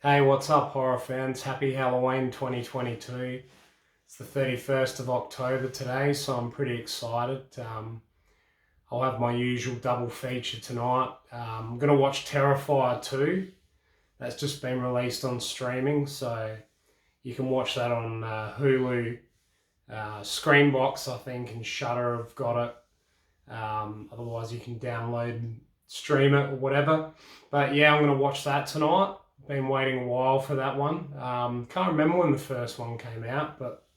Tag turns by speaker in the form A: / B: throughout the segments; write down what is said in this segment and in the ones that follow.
A: Hey, what's up, horror fans? Happy Halloween 2022. It's the 31st of October today, so I'm pretty excited. I'll have my usual double feature tonight. I'm going to watch Terrifier 2. That's just been released on streaming, so you can watch that on Hulu. Screenbox, I think, and Shudder have got it. Otherwise, you can download and stream it or whatever. But yeah, I'm going to watch that tonight. Been waiting a while for that one. Can't remember when the first one came out, but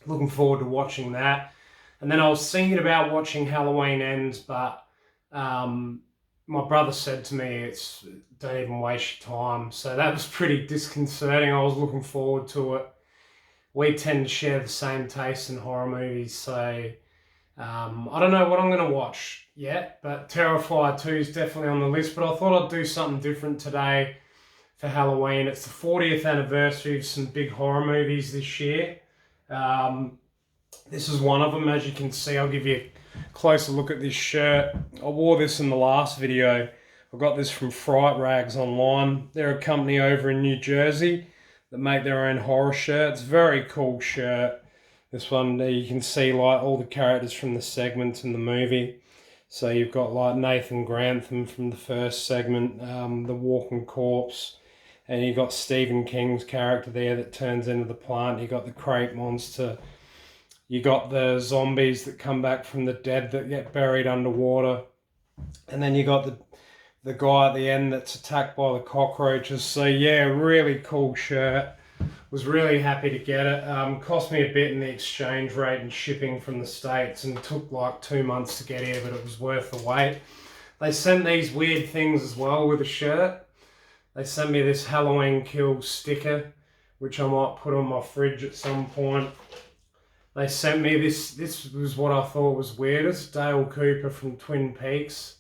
A: looking forward to watching that. And then I was thinking about watching Halloween Ends, but my brother said to me, "It's don't even waste your time." So that was pretty disconcerting. I was looking forward to it. We tend to share the same taste in horror movies, so I don't know what I'm going to watch yet, but Terrifier 2 is definitely on the list. But I thought I'd do something different today for Halloween. It's the 40th anniversary of some big horror movies this year. This is one of them, as you can see. I'll give you a closer look at this shirt. I wore this in the last video. I got this from Fright Rags online. They're a company over in New Jersey that make their own horror shirts. Very cool shirt. This one, you can see like all the characters from the segments in the movie. So you've got like Nathan Grantham from the first segment, the Walking Corpse, and you've got Stephen King's character there that turns into the plant. You got the crate monster. You got the zombies that come back from the dead that get buried underwater, and then you got the guy at the end that's attacked by the cockroaches. So yeah, really cool shirt. Was really happy to get it. Cost me a bit in the exchange rate and shipping from the States, and took like 2 months to get here, but it was worth the wait. They sent these weird things as well with the shirt. They sent me this Halloween Kills sticker, which I might put on my fridge at some point. They sent me this was what I thought was weirdest. Dale Cooper from Twin Peaks.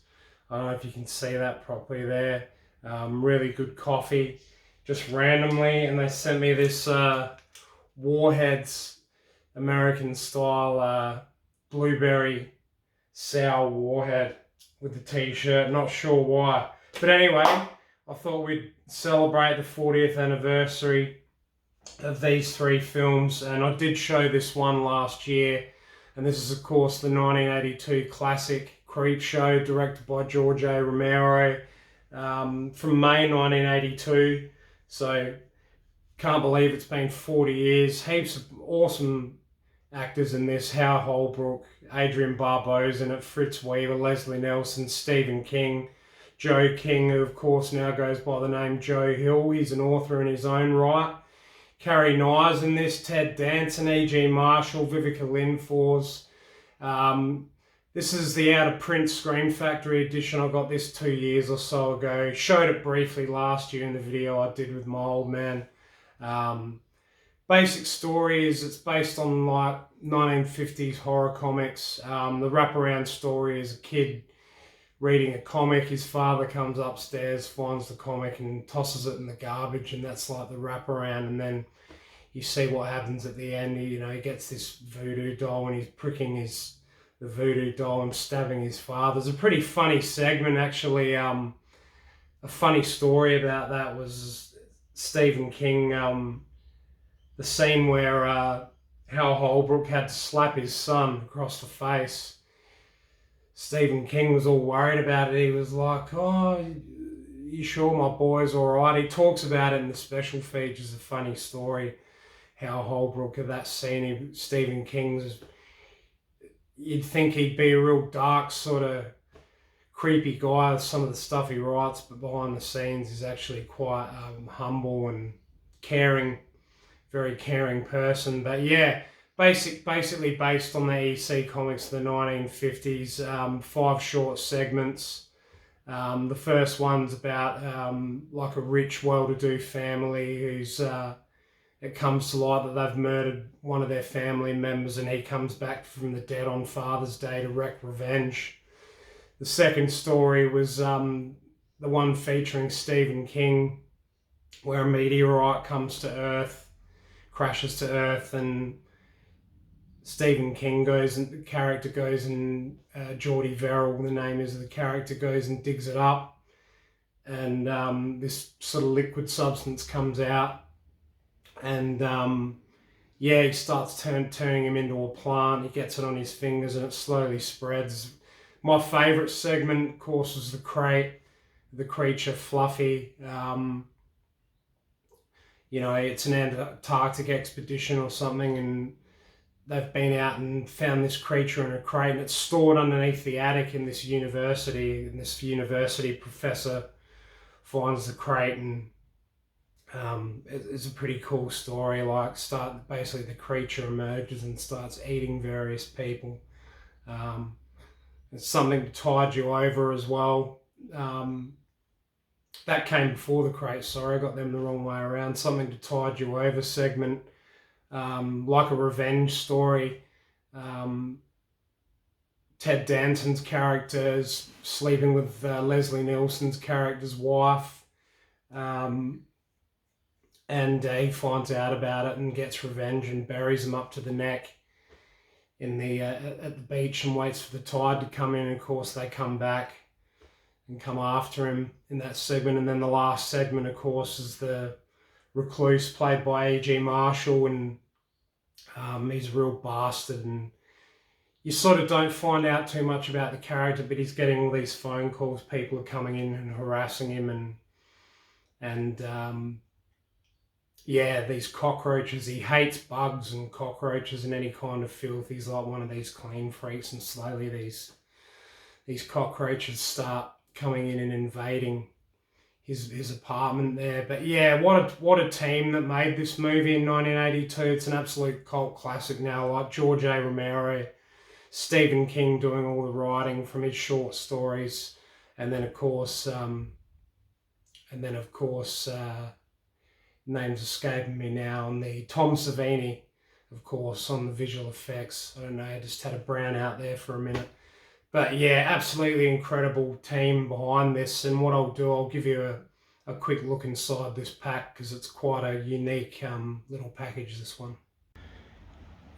A: I don't know if you can see that properly there. Really good coffee, just randomly. And they sent me this Warheads American style blueberry sour warhead with the t-shirt. Not sure why. But anyway, I thought we'd celebrate the 40th anniversary of these three films, and I did show this one last year, and this is of course the 1982 classic Creepshow, directed by George A. Romero, from May 1982, so can't believe it's been 40 years. Heaps of awesome actors in this. Holbrook, Adrienne Barbeau's in it, Fritz, Leslie Nielson, Stephen King, Joe King, who of course now goes by the name Joe Hill. He's an author in his own right. Carrie in this, Ted Danson, E.G. Marshall, Viveca Lindfors. This is the out of print Scream Factory edition. I got this 2 years or so ago. Showed it briefly last year in the video I did with my old man. Basic story is it's based on like 1950s horror comics. The wraparound story is a kid reading a comic. His father comes upstairs, finds the comic and tosses it in the garbage, and that's like the wraparound. And then you see what happens at the end. He gets this voodoo doll and he's pricking the voodoo doll and stabbing his father. It's a pretty funny segment, actually. A funny story about that was Stephen King, the scene where Hal Holbrook had to slap his son across the face. Stephen King was all worried about it. He was like, "Oh, you sure my boy's all right?" He talks about it in the special features, a funny story. How Holbrook of that scene, Stephen King's, you'd think he'd be a real dark sort of creepy guy with some of the stuff he writes, but behind the scenes he's actually quite humble and caring, very caring person. But yeah, basically based on the EC comics of the 1950s, 5 short segments. The first one's about like a rich, well-to-do family who's it comes to light that they've murdered one of their family members, and he comes back from the dead on Father's Day to wreak revenge. The second story was the one featuring Stephen King, where a meteorite comes to Earth, crashes to Earth, and Stephen King goes, and the character goes and Geordie Verrill, the name is of the character, goes and digs it up. and this sort of liquid substance comes out, and yeah, he starts turning him into a plant. He gets it on his fingers and it slowly spreads. My favourite segment, of course, was the crate, the creature Fluffy. You know, it's an Antarctic expedition or something, and they've been out and found this creature in a crate, and it's stored underneath the attic in this university, and this university professor finds the crate, and it's a pretty cool story. Like, basically the creature emerges and starts eating various people. It's something to tide you over as well. That came before the crate, sorry, I got them the wrong way around. Something to tide you over segment, like a revenge story. Ted Danson's character is sleeping with Leslie Nielsen's character's wife, and he finds out about it and gets revenge and buries him up to the neck in the at the beach and waits for the tide to come in. And of course, they come back and come after him in that segment. And then the last segment, of course, is the recluse played by E.G. Marshall, and he's a real bastard, and you sort of don't find out too much about the character, but he's getting all these phone calls. People are coming in and harassing him, and yeah, these cockroaches. He hates bugs and cockroaches and any kind of filth. He's like one of these clean freaks, and slowly these cockroaches start coming in and invading his apartment there. But yeah, what a team that made this movie in 1982. It's an absolute cult classic now. Like George A. Romero, Stephen King doing all the writing from his short stories, and then of course, name's escaping me now, and the Tom Savini, of course, on the visual effects. I don't know, I just had a brown out there for a minute. But yeah, absolutely incredible team behind this. And what I'll do, I'll give you a quick look inside this pack, because it's quite a unique little package, this one.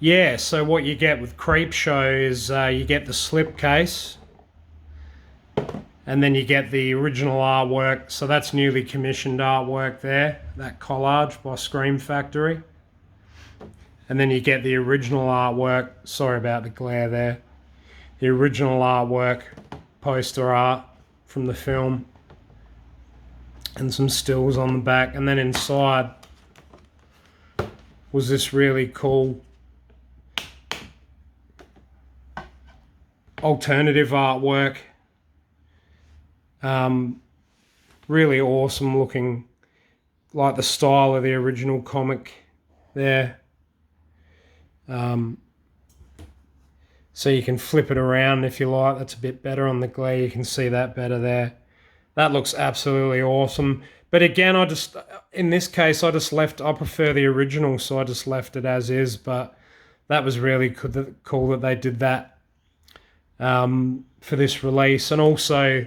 A: Yeah, so what you get with Creepshow is you get the slipcase, and then you get the original artwork. So that's newly commissioned artwork there, that collage by Scream Factory. And then you get the original artwork, sorry about the glare there, the original artwork, poster art from the film, and some stills on the back. And then inside was this really cool alternative artwork. Really awesome looking, like the style of the original comic there. So you can flip it around if you like. That's a bit better on the glare. You can see that better there. That looks absolutely awesome. But again, in this case, I prefer the original, so I just left it as is. But that was really cool that they did that for this release. And also,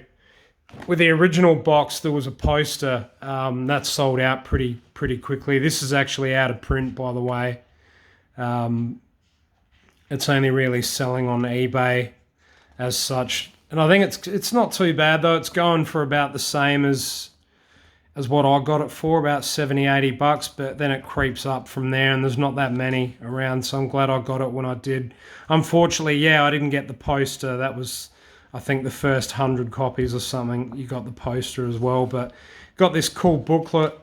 A: with the original box, there was a poster that sold out pretty quickly. This is actually out of print, by the way. It's only really selling on eBay as such, and I think it's not too bad though. It's going for about the same as what I got it for, about $70-80, but then it creeps up from there, and there's not that many around, so I'm glad I got it when I did. Unfortunately, yeah, I didn't get the poster. That was, I think, the first 100 copies or something. You got the poster as well, but got this cool booklet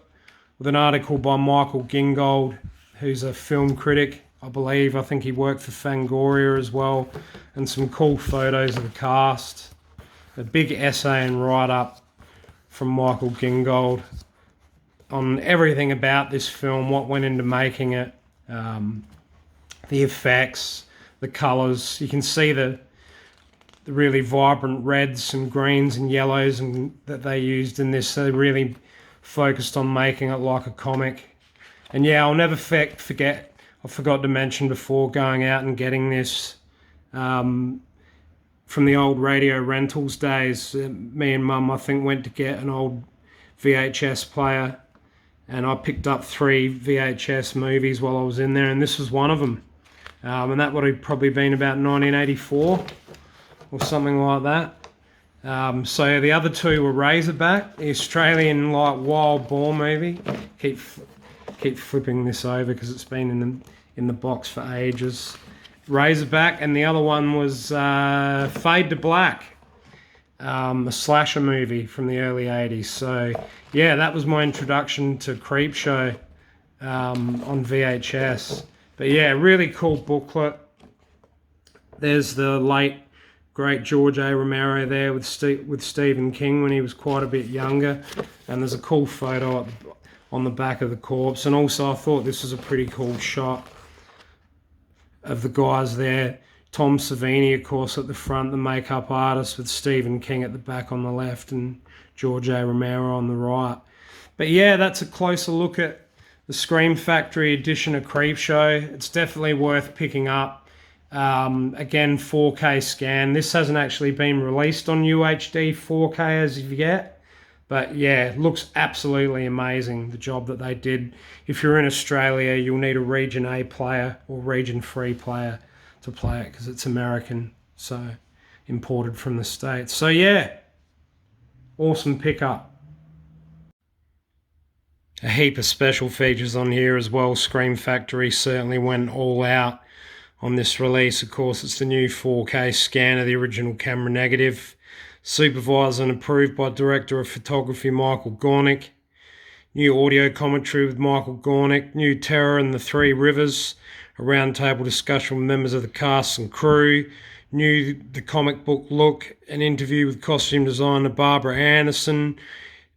A: with an article by Michael Gingold, who's a film critic, I believe. I think he worked for Fangoria as well, and some cool photos of the cast. A big essay and write-up from Michael Gingold on everything about this film, what went into making it, the effects, the colours. You can see the really vibrant reds and greens and yellows that they used in this. They really focused on making it like a comic. And yeah, I'll never forget, I forgot to mention before, going out and getting this from the old radio rentals days. Me and Mum, I think, went to get an old VHS player, and I picked up 3 VHS movies while I was in there, and this was one of them. And that would have probably been about 1984 or something like that. So the other two were Razorback, the Australian like wild boar movie. Keep flipping this over because it's been in the box for ages. Razorback, and the other one was Fade to Black, a slasher movie from the early 80s. So yeah, that was my introduction to Creepshow on VHS. But yeah, really cool booklet. There's the late great George A. Romero there with Stephen King when he was quite a bit younger, and there's a cool photo on the back of the corpse. And also I thought this was a pretty cool shot of the guys there. Tom Savini, of course, at the front, the makeup artist, with Stephen King at the back on the left and George A. Romero on the right. But yeah, that's a closer look at the Scream Factory edition of Creepshow. It's definitely worth picking up. Again, 4K scan. This hasn't actually been released on UHD 4K as of yet, but yeah, looks absolutely amazing, the job that they did. If you're in Australia, you'll need a Region A player or Region 3 player to play it because it's American, so imported from the States. So yeah, awesome pickup. A heap of special features on here as well. Scream Factory certainly went all out on this release. Of course, it's the new 4K scan of the original camera negative, supervised and approved by Director of Photography Michael Gornick. New audio commentary with Michael Gornick. New Terror and the Three Rivers, a roundtable discussion with members of the cast and crew. New The Comic Book Look, an interview with costume designer Barbara Anderson.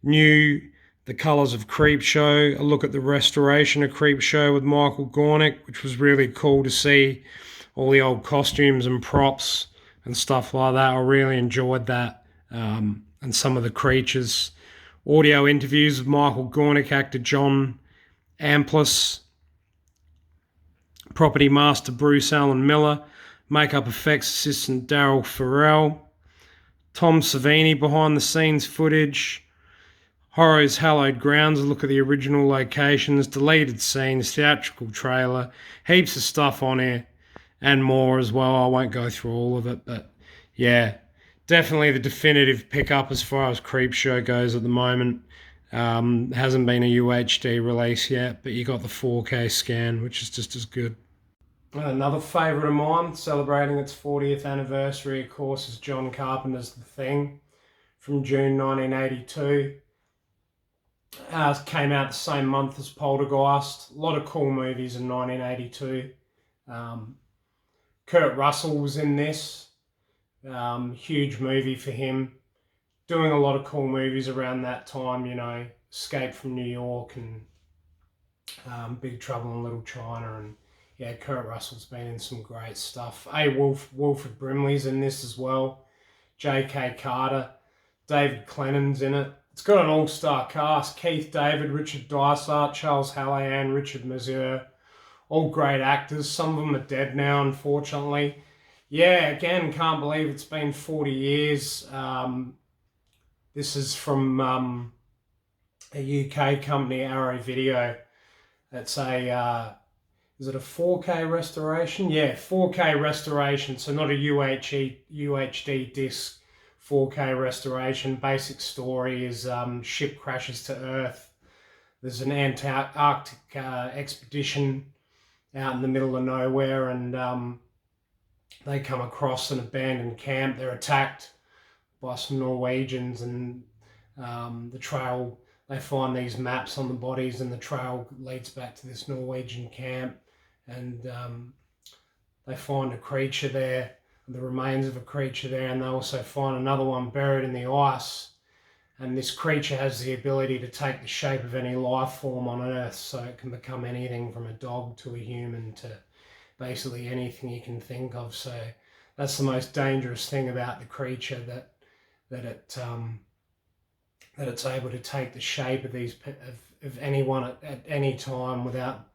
A: New The Colours of Creepshow, a look at the restoration of Creepshow with Michael Gornick, which was really cool to see all the old costumes and props and stuff like that. I really enjoyed that, and some of the creatures. Audio interviews with Michael Gornick, actor John Amplis, property master Bruce Allen Miller, makeup effects assistant Daryl Farrell, Tom Savini behind the scenes footage, Horror's Hallowed Grounds, a look at the original locations, deleted scenes, theatrical trailer, heaps of stuff on here and more as well. I won't go through all of it, but yeah, definitely the definitive pickup as far as Creepshow goes at the moment. Hasn't been a UHD release yet, but you got the 4K scan, which is just as good. Another favourite of mine, celebrating its 40th anniversary, of course, is John Carpenter's The Thing from June 1982. Came out the same month as Poltergeist. A lot of cool movies in 1982. Kurt Russell was in this. Huge movie for him. Doing a lot of cool movies around that time, you know, Escape from New York and Big Trouble in Little China. And yeah, Kurt Russell's been in some great stuff. Wilford Brimley's in this as well. J.K. Carter. David Clennon's in it. It's got an all-star cast. Keith David, Richard Dysard, Charles Hallahan, Richard Masur. All great actors. Some of them are dead now, unfortunately. Yeah, again, can't believe it's been 40 years. This is from a UK company, Arrow Video. It's is it a 4K restoration? Yeah, 4K restoration, so not a UHD disc. 4K restoration. Basic story is ship crashes to Earth. There's an Antarctic expedition out in the middle of nowhere, and they come across an abandoned camp. They're attacked by some Norwegians, and the trail, they find these maps on the bodies, and the trail leads back to this Norwegian camp, and they find a creature there, the remains of a creature there, and they also find another one buried in the ice. And this creature has the ability to take the shape of any life form on Earth, so it can become anything from a dog to a human to basically anything you can think of. So that's the most dangerous thing about the creature, that it's able to take the shape of these of anyone at any time without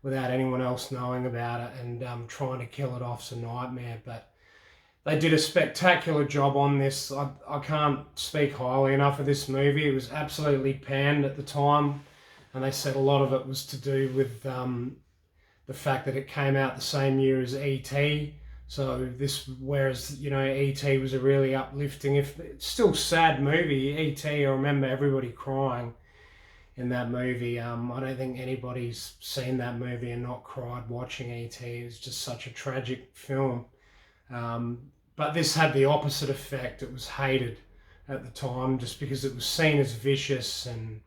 A: anyone else knowing about it, and trying to kill it off's a nightmare. But they did a spectacular job on this. I can't speak highly enough of this movie. It was absolutely panned at the time, and they said a lot of it was to do with the fact that it came out the same year as E.T., So this, whereas, you know, E.T. was a really uplifting, if it's still sad movie, E.T., I remember everybody crying in that movie. I don't think anybody's seen that movie and not cried watching E.T. It's just such a tragic film. But this had the opposite effect. It was hated at the time just because it was seen as vicious, and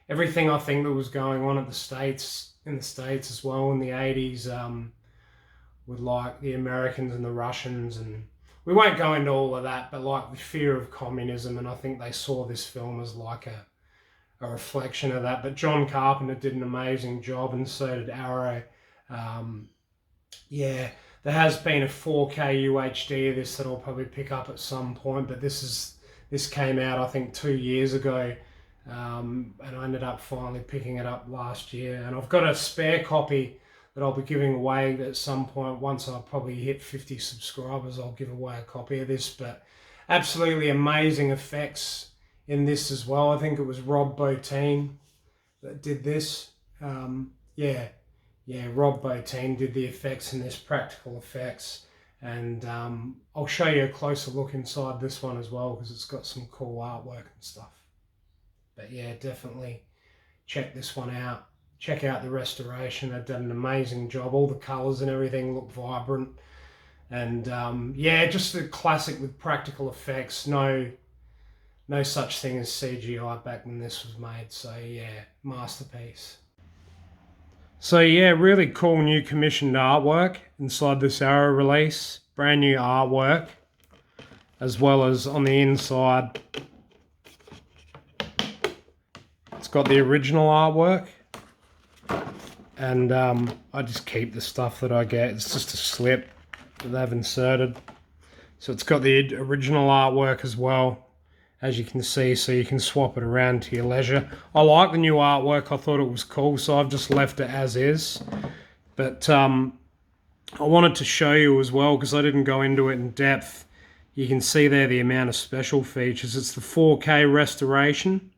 A: everything I think that was going on in the States as well in the 80s, with like the Americans and the Russians, and we won't go into all of that, but like the fear of communism, and I think they saw this film as like a reflection of that. But John Carpenter did an amazing job, and so did Arrow. Yeah, there has been a 4K UHD of this that I'll probably pick up at some point, but this came out I think 2 years ago, and I ended up finally picking it up last year, and I've got a spare copy that I'll be giving away at some point. Once I probably hit 50 subscribers, I'll give away a copy of this. But absolutely amazing effects in this as well. I think it was Rob Bottin that did this. Rob Bottin did the effects in this, practical effects. And I'll show you a closer look inside this one as well, because it's got some cool artwork and stuff. But yeah, definitely check this one out. Check out the restoration. They've done an amazing job. All the colours and everything look vibrant. And just a classic with practical effects. No such thing as CGI back when this was made. So yeah, masterpiece. So yeah, really cool new commissioned artwork inside this Arrow release. Brand new artwork. As well as on the inside, it's got the original artwork. And I just keep the stuff that I get. It's just a slip that they've inserted. So it's got the original artwork as well, as you can see, so you can swap it around to your leisure. I like the new artwork. I thought it was cool, so I've just left it as is. But I wanted to show you as well, because I didn't go into it in depth. You can see there the amount of special features. It's the 4K restoration.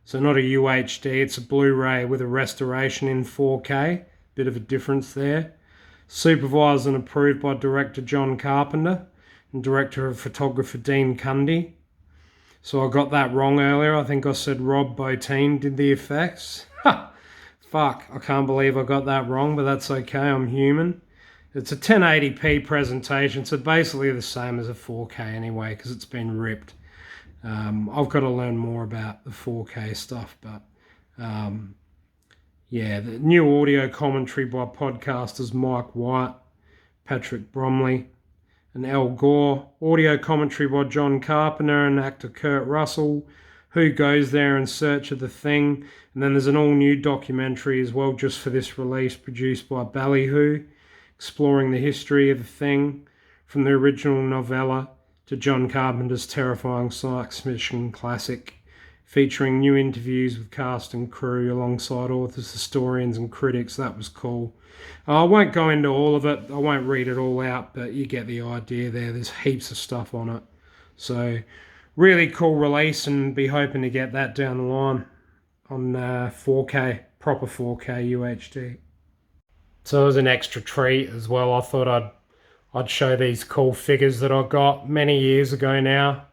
A: So not a UHD, it's a Blu-ray with a restoration in 4K. Bit of a difference there. Supervised and approved by director John Carpenter and director of photographer Dean Cundy. So I got that wrong earlier. I think I said Rob Bottin did the effects. Fuck, I can't believe I got that wrong, but that's okay, I'm human. It's a 1080p presentation, so basically the same as a 4K anyway, because it's been ripped. I've got to learn more about the 4K stuff, but the new audio commentary by podcasters Mike White, Patrick Bromley, and Al Gore. Audio commentary by John Carpenter and actor Kurt Russell. Who Goes There in Search of the Thing? And then there's an all-new documentary as well, just for this release, produced by Ballyhoo, exploring the history of the Thing, from the original novella to John Carpenter's terrifying science fiction classic, featuring new interviews with cast and crew alongside authors, historians and critics. That was cool. I won't go into all of it. I won't read it all out, but you get the idea there. There's heaps of stuff on it. So really cool release, and be hoping to get that down the line on 4K, proper 4K UHD. So it was an extra treat as well. I thought I'd show these cool figures that I got many years ago now,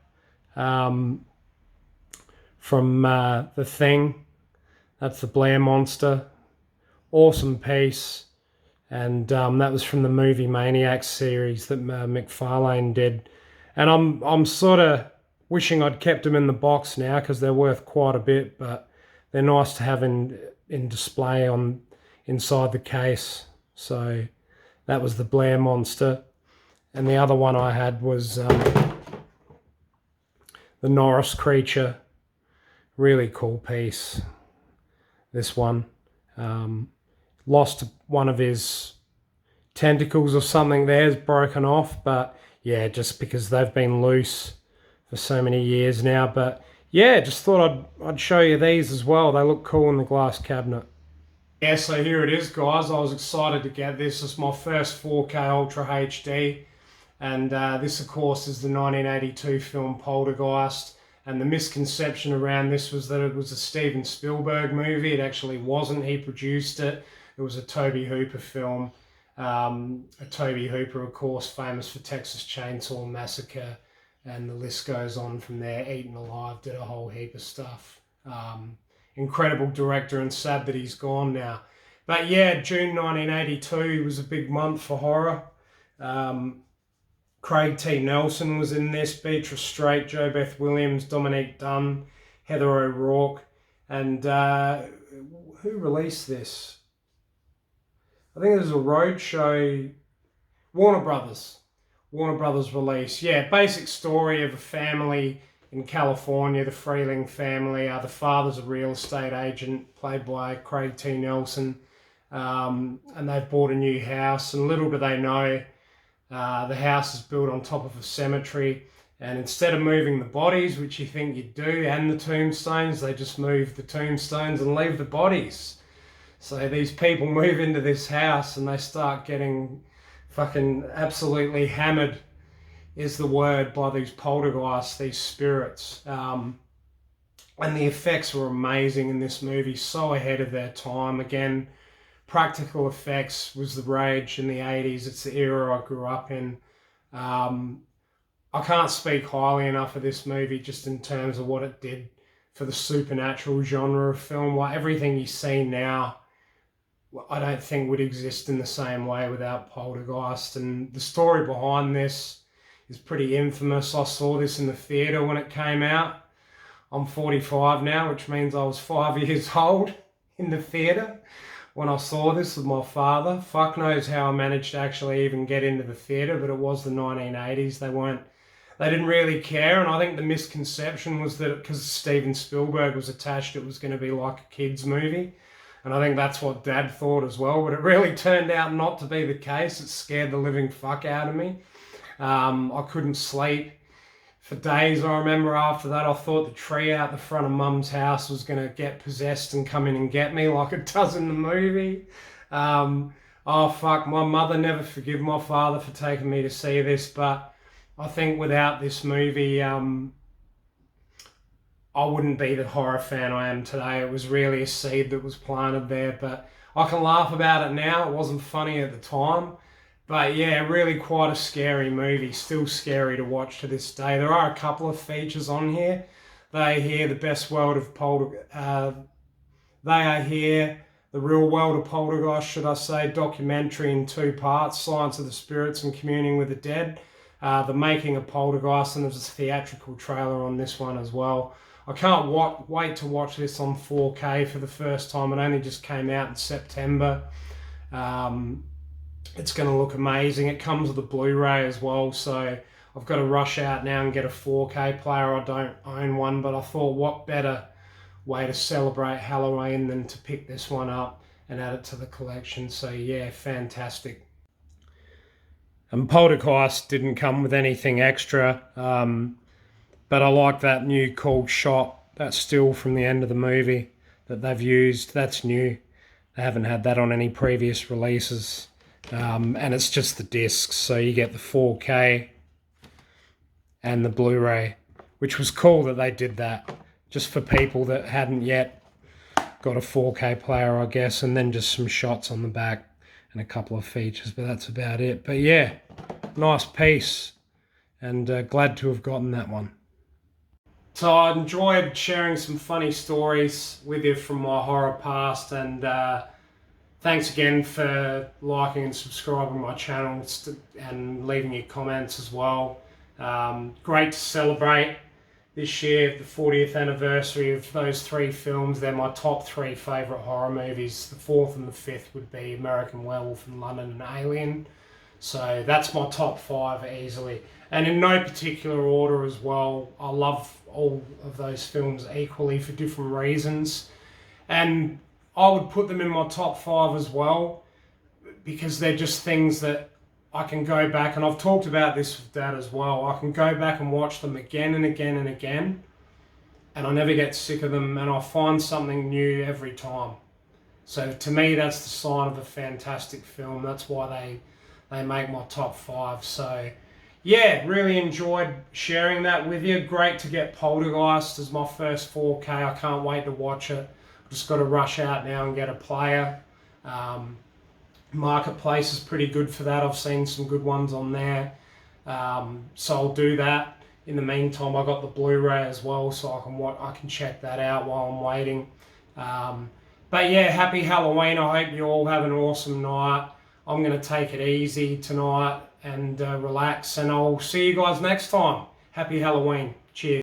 A: from The Thing. That's the Blair Monster. Awesome piece. And that was from the Movie Maniacs series that McFarlane did. And I'm sort of wishing I'd kept them in the box now, because they're worth quite a bit, but they're nice to have in display inside the case. So that was the Blair Monster. And the other one I had was the Norris Creature. Really cool piece. This one. Lost one of his tentacles or something there, is broken off. But yeah, just because they've been loose for so many years now. But yeah, just thought I'd show you these as well. They look cool in the glass cabinet. Yeah, so here it is, guys. I was excited to get this. It's my first 4K Ultra HD. And this, of course, is the 1982 film Poltergeist. And the misconception around this was that it was a Steven Spielberg movie. It actually wasn't. He produced it. It was a Tobe Hooper film. Tobe Hooper, of course, famous for Texas Chainsaw Massacre, and the list goes on from there. Eaten Alive did a whole heap of stuff. Incredible director, and sad that he's gone now. But yeah, June 1982 was a big month for horror. Craig T. Nelson was in this, Beatrice Straight, Jo Beth Williams, Dominique Dunn, Heather O'Rourke, and who released this? I think there's a roadshow, Warner Brothers release. Yeah, basic story of a family in California, the Freeling family. The father's a real estate agent, played by Craig T. Nelson, and they've bought a new house, and little do they know, the house is built on top of a cemetery, and instead of moving the bodies, which you think you'd do, and the tombstones, they just move the tombstones and leave the bodies. So these people move into this house and they start getting fucking absolutely hammered, is the word, by these poltergeists, these spirits. And the effects were amazing in this movie, so ahead of their time. Again, practical effects was the rage in the 80s. It's the era I grew up in. I can't speak highly enough of this movie just in terms of what it did for the supernatural genre of film. Like, everything you see now, I don't think would exist in the same way without Poltergeist. And the story behind this is pretty infamous. I saw this in the theatre when it came out. I'm 45 now, which means I was 5 years old in the theatre when I saw this with my father. Fuck knows how I managed to actually even get into the theatre, but it was the 1980s. They didn't really care, and I think the misconception was that because Steven Spielberg was attached, it was going to be like a kids' movie. And I think that's what Dad thought as well, but it really turned out not to be the case. It scared the living fuck out of me. I couldn't sleep for days. I remember after that, I thought the tree out the front of Mum's house was going to get possessed and come in and get me like it does in the movie. Oh fuck, my mother never forgive my father for taking me to see this, but I think without this movie, I wouldn't be the horror fan I am today. It was really a seed that was planted there, but I can laugh about it now. It wasn't funny at the time. But yeah, really quite a scary movie. Still scary to watch to this day. There are a couple of features on here. They are here, The Best World of Poltergeist. They are here, The Real World of Poltergeist, should I say, documentary in 2 parts, Science of the Spirits and Communing with the Dead. The Making of Poltergeist, and there's a theatrical trailer on this one as well. I can't wait to watch this on 4K for the first time. It only just came out in September. It's going to look amazing. It comes with a Blu-ray as well, so I've got to rush out now and get a 4K player. I don't own one, but I thought what better way to celebrate Halloween than to pick this one up and add it to the collection. So yeah, fantastic. And Poltergeist didn't come with anything extra. But I like that new cool shot, that still from the end of the movie that they've used. That's new. They haven't had that on any previous releases. And it's just the discs, so you get the 4K and the Blu-ray, which was cool that they did that, just for people that hadn't yet got a 4K player, I guess, and then just some shots on the back and a couple of features, but that's about it. But yeah, nice piece, and glad to have gotten that one. So I enjoyed sharing some funny stories with you from my horror past, and thanks again for liking and subscribing my channel and leaving your comments as well. Great to celebrate this year, the 40th anniversary of those 3 films. They're my top 3 favourite horror movies. The 4th and the 5th would be American Werewolf in London and Alien. So that's my top 5 easily. And in no particular order as well. I love all of those films equally for different reasons. And I would put them in my top 5 as well, because they're just things that I can go back, and I've talked about this with Dad as well, I can go back and watch them again and again and again, and I never get sick of them, and I find something new every time. So to me, that's the sign of a fantastic film. That's why they make my top 5. So yeah, really enjoyed sharing that with you. Great to get Poltergeist as my first 4K. I can't wait to watch it. Just got to rush out now and get a player. Marketplace is pretty good for that. I've seen some good ones on there. So I'll do that. In the meantime, I got the Blu-ray as well, so I can check that out while I'm waiting. But yeah, happy Halloween. I hope you all have an awesome night. I'm going to take it easy tonight and relax, and I'll see you guys next time. Happy Halloween. Cheers.